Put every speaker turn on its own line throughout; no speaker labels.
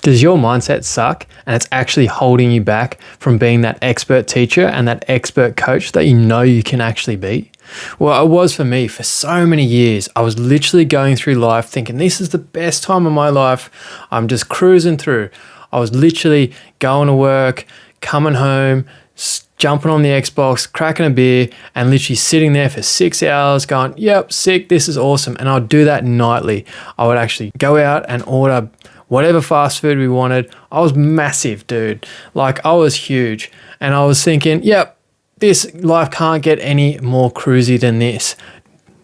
Does your mindset suck and it's actually holding you back from being that expert teacher and that expert coach that you know you can actually be? Well, it was for me for so many years. I was literally going through life thinking this is the best time of my life. I'm just cruising through. I was literally going to work, coming home, jumping on the Xbox, cracking a beer, and literally sitting there for 6 hours going, yep, sick, this is awesome. And I'd do that nightly. I would actually go out and order whatever fast food we wanted. I was massive, dude. Like, I was huge. And I was thinking, yep, this life can't get any more cruisy than this.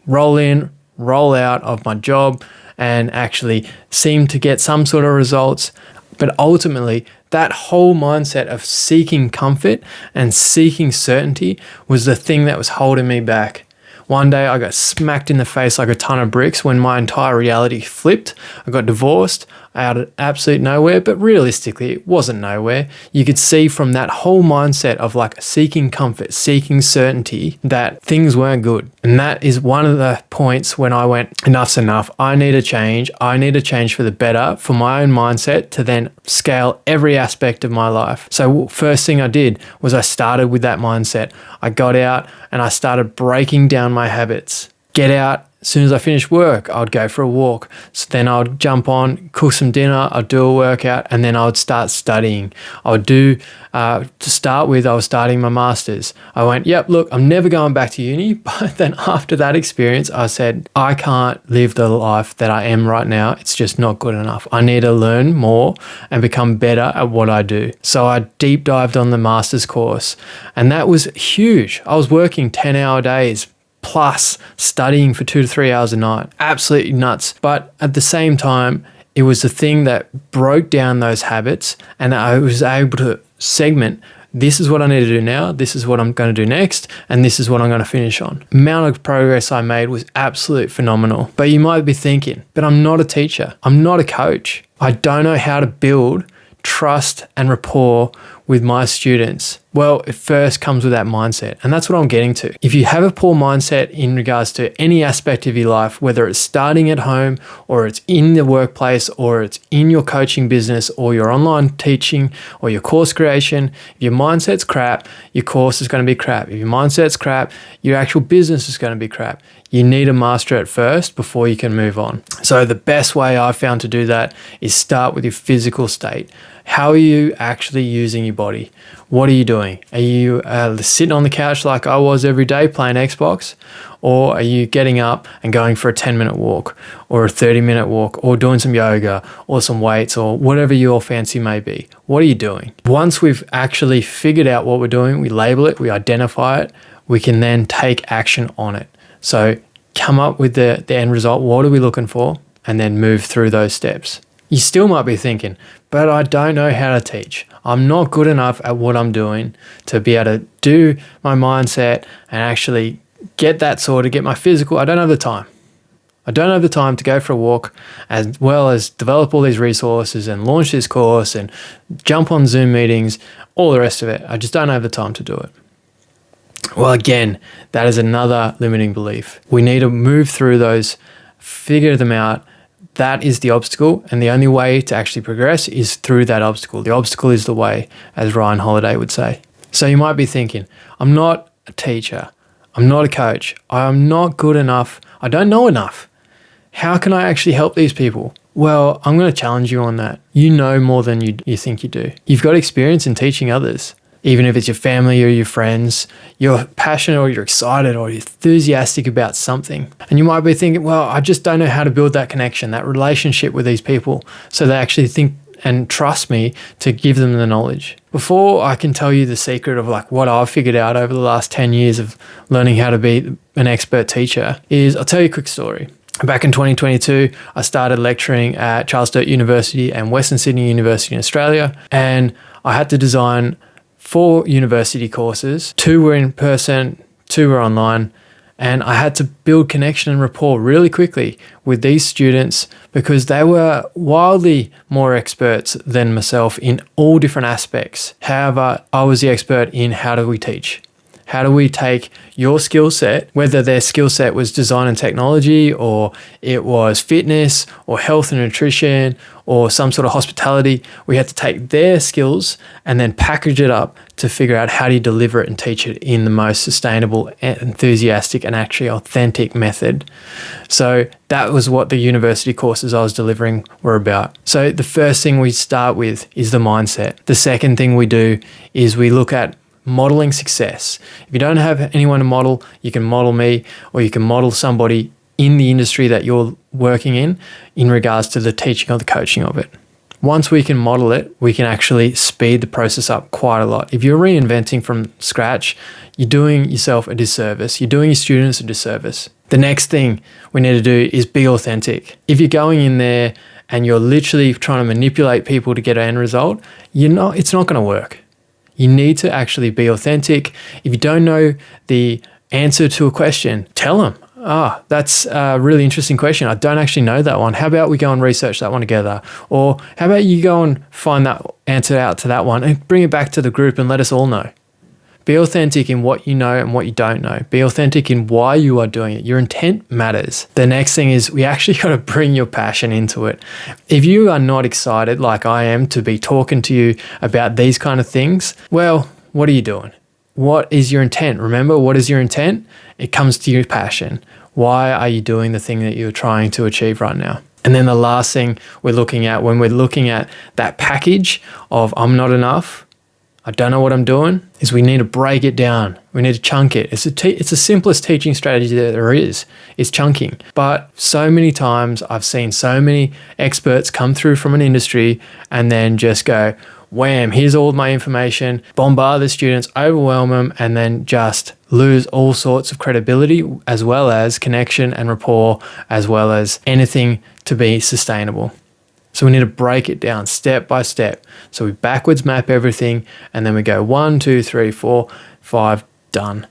Roll in, roll out of my job and actually seem to get some sort of results. But ultimately, that whole mindset of seeking comfort and seeking certainty was the thing that was holding me back. One day I got smacked in the face like a ton of bricks when my entire reality flipped. I got divorced out of absolute nowhere, but realistically it wasn't nowhere. You could see from that whole mindset of like seeking comfort, seeking certainty, that things weren't good. And that is one of the points when I went, enough's enough. I need a change. I need a change for the better for my own mindset to then scale every aspect of my life. So first thing I did was I started with that mindset. I got out and I started breaking down my habits. Get out. As soon as I finished work, I'd go for a walk. So then I'd jump on, cook some dinner, I'd do a workout, and then I would start studying. I would do, to start with, I was starting my master's. I went, yep, look, I'm never going back to uni. But then after that experience, I said, I can't live the life that I am right now. It's just not good enough. I need to learn more and become better at what I do. So I deep dived on the master's course, and that was huge. I was working 10-hour days, plus studying for 2 to 3 hours a night. Absolutely nuts. But at the same time, it was the thing that broke down those habits, and I was able to segment, this is what I need to do now, this is what I'm going to do next, and this is what I'm going to finish on. The amount of progress I made was absolutely phenomenal. But you might be thinking, but I'm not a teacher. I'm not a coach. I don't know how to build trust and rapport with my students. Well, it first comes with that mindset. And that's what I'm getting to. If you have a poor mindset in regards to any aspect of your life, whether it's starting at home or it's in the workplace or it's in your coaching business or your online teaching or your course creation, if your mindset's crap, your course is going to be crap. If your mindset's crap, your actual business is going to be crap. You need to master it first before you can move on. So the best way I've found to do that is start with your physical state. How are you actually using your body? What are you doing? Are you sitting on the couch like I was every day playing Xbox? Or are you getting up and going for a 10-minute walk or a 30-minute walk or doing some yoga or some weights or whatever your fancy may be? What are you doing? Once we've actually figured out what we're doing, we label it, we identify it, we can then take action on it. So come up with the end result. What are we looking for? And then move through those steps. You still might be thinking, but I don't know how to teach. I'm not good enough at what I'm doing to be able to do my mindset and actually get that sorted, get my physical. I don't have the time. I don't have the time to go for a walk as well as develop all these resources and launch this course and jump on Zoom meetings, all the rest of it. I just don't have the time to do it. Well, again, that is another limiting belief. We need to move through those, figure them out. That is the obstacle, and the only way to actually progress is through that obstacle. The obstacle is the way, as Ryan Holiday would say. So you might be thinking, I'm not a teacher. I'm not a coach. I'm not good enough. I don't know enough. How can I actually help these people? Well, I'm going to challenge you on that. You know more than you think you do. You've got experience in teaching others. Even if it's your family or your friends, you're passionate or you're excited or you're enthusiastic about something. And you might be thinking, well, I just don't know how to build that connection, that relationship with these people so they actually think and trust me to give them the knowledge. Before I can tell you the secret of like what I've figured out over the last 10 years of learning how to be an expert teacher is, I'll tell you a quick story. Back in 2022, I started lecturing at Charles Sturt University and Western Sydney University in Australia. And I had to design 4 university courses. 2 were in person, 2 were online, and I had to build connection and rapport really quickly with these students because they were wildly more experts than myself in all different aspects. However, I was the expert in how do we teach? How do we take your skill set, whether their skill set was design and technology, or it was fitness or health and nutrition or some sort of hospitality, we had to take their skills and then package it up to figure out how do you deliver it and teach it in the most sustainable, enthusiastic, and actually authentic method. So that was what the university courses I was delivering were about. So the first thing we start with is the mindset. The second thing we do is we look at modeling success. If you don't have anyone to model, you can model me, or you can model somebody in the industry that you're working in regards to the teaching or the coaching of it. Once we can model it, we can actually speed the process up quite a lot. If you're reinventing from scratch, you're doing yourself a disservice. You're doing your students a disservice. The next thing we need to do is be authentic. If you're going in there and you're literally trying to manipulate people to get an end result, it's not going to work. You need to actually be authentic. If you don't know the answer to a question, tell them, that's a really interesting question. I don't actually know that one. How about we go and research that one together? Or how about you go and find that answer out to that one and bring it back to the group and let us all know. Be authentic in what you know and what you don't know. Be authentic in why you are doing it. Your intent matters. The next thing is we actually got to bring your passion into it. If you are not excited like I am to be talking to you about these kind of things, well, what are you doing? What is your intent? Remember, what is your intent? It comes to your passion. Why are you doing the thing that you're trying to achieve right now? And then the last thing we're looking at when we're looking at that package of I'm not enough, I don't know what I'm doing, is we need to break it down. We need to chunk it. It's the simplest teaching strategy that there is chunking. But so many times I've seen so many experts come through from an industry and then just go, wham, here's all my information, bombard the students, overwhelm them, and then just lose all sorts of credibility as well as connection and rapport, as well as anything to be sustainable. So we need to break it down step by step. So we backwards map everything and then we go 1, 2, 3, 4, 5, done.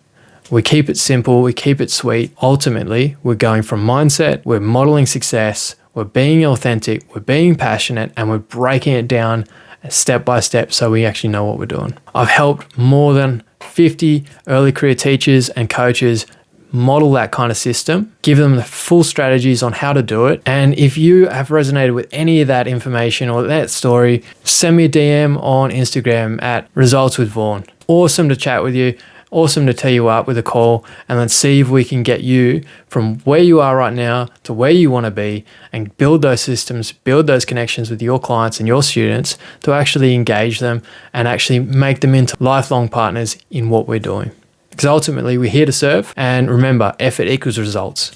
We keep it simple, we keep it sweet. Ultimately, we're going from mindset, we're modeling success, we're being authentic, we're being passionate, and we're breaking it down step by step so we actually know what we're doing. I've helped more than 50 early career teachers and coaches model that kind of system, give them the full strategies on how to do it. And if you have resonated with any of that information or that story, send me a DM on Instagram at Results with Vaughn. Awesome to chat with you. Awesome to tee you up with a call and let's see if we can get you from where you are right now to where you want to be and build those systems, build those connections with your clients and your students to actually engage them and actually make them into lifelong partners in what we're doing. Because ultimately we're here to serve, and remember, effort equals results.